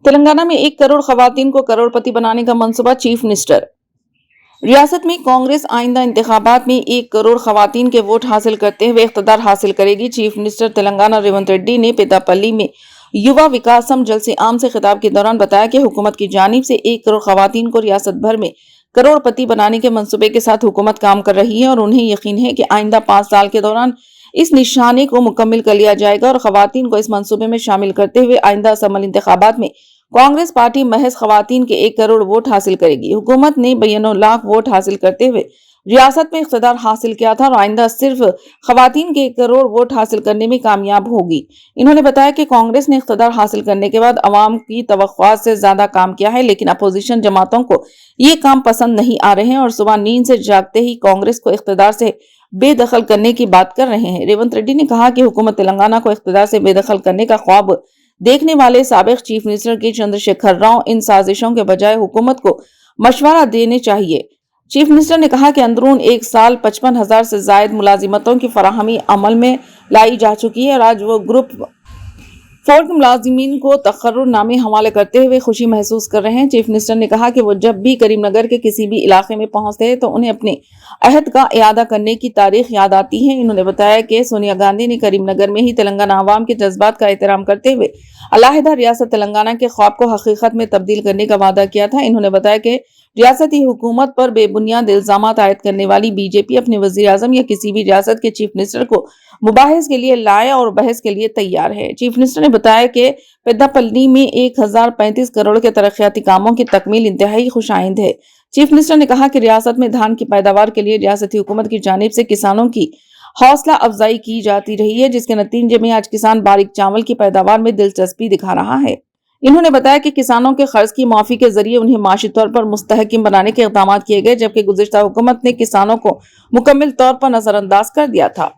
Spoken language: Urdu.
تلنگانہ میں 1 کروڑ خواتین کو کروڑپتی بنانے کا منصوبہ، چیف منسٹر۔ ریاست میں کانگریس آئندہ انتخابات میں 1 کروڑ خواتین کے ووٹ حاصل کرتے ہوئے اقتدار حاصل کرے گی۔ چیف منسٹر تلنگانہ ریونت ریڈی نے پیداپلی میں یووا وکاسم جلسے عام سے خطاب کے دوران بتایا کہ حکومت کی جانب سے 1 کروڑ خواتین کو ریاست بھر میں کروڑپتی بنانے کے منصوبے کے ساتھ حکومت کام کر رہی ہے اور انہیں یقین ہے کہ آئندہ 5 سال کے دوران اس نشانے کو مکمل کر لیا جائے گا اور خواتین کو اس منصوبے میں شامل کرتے ہوئے آئندہ اسمبلی انتخابات میں کانگریس پارٹی محض خواتین کے 1 کروڑ ووٹ حاصل کرے گی۔ حکومت نے 92 لاکھ ووٹ حاصل کرتے ہوئے ریاست میں اقتدار حاصل کیا تھا اور آئندہ صرف خواتین کے 1 کروڑ ووٹ حاصل کرنے میں کامیاب ہوگی۔ انہوں نے بتایا کہ کانگریس نے اقتدار حاصل کرنے کے بعد عوام کی توقعات سے زیادہ کام کیا ہے، لیکن اپوزیشن جماعتوں کو یہ کام پسند نہیں آ رہے ہیں اور صبح نیند سے جاگتے ہی کانگریس کو اقتدار سے بے دخل کرنے کی بات کر رہے ہیں۔ ریونت ریڈی نے کہا کہ حکومت تلنگانہ کو اقتدار سے بے دخل کرنے کا خواب دیکھنے والے سابق چیف منسٹر کے چندرشیکھر راؤ ان سازشوں کے بجائے حکومت کو مشورہ دینے چاہیے۔ چیف منسٹر نے کہا کہ اندرون 1 سال 55,000 سے زائد ملازمتوں کی فراہمی عمل میں لائی جا چکی ہے اور آج وہ گروپ 4 کے ملازمین کو تقرر نامے حوالے کرتے ہوئے خوشی محسوس کر رہے ہیں۔ چیف منسٹر نے کہا کہ وہ جب بھی کریم نگر کے کسی بھی علاقے میں پہنچتے ہیں تو انہیں اپنے عہد کا اعادہ کرنے کی تاریخ یاد آتی ہے۔ انہوں نے بتایا کہ سونیا گاندھی نے کریم نگر میں ہی تلنگانہ عوام کے جذبات کا احترام کرتے ہوئے علیحدہ ریاست تلنگانہ کے خواب کو حقیقت میں تبدیل کرنے کا وعدہ کیا تھا۔ انہوں نے بتایا کہ ریاستی حکومت پر بے بنیاد الزامات عائد کرنے والی بی جے پی اپنے وزیر اعظم یا کسی بھی ریاست کے چیف منسٹر کو مباحث کے لیے لائے اور بحث کے لیے تیار ہے۔ چیف منسٹر نے بتایا کہ پیداپلی میں 1035 کروڑ کے ترقیاتی کاموں کی تکمیل انتہائی خوش آئند ہے۔ چیف منسٹر نے کہا کہ ریاست میں دھان کی پیداوار کے لیے ریاستی حکومت کی جانب سے کسانوں کی حوصلہ افزائی کی جاتی رہی ہے، جس کے نتیجے میں آج کسان باریک چاول کی پیداوار میں دلچسپی دکھا رہا ہے۔ انہوں نے بتایا کہ کسانوں کے قرض کی معافی کے ذریعے انہیں معاشی طور پر مستحکم بنانے کے اقدامات کیے گئے، جبکہ گزشتہ حکومت نے کسانوں کو مکمل طور پر نظر انداز کر دیا تھا۔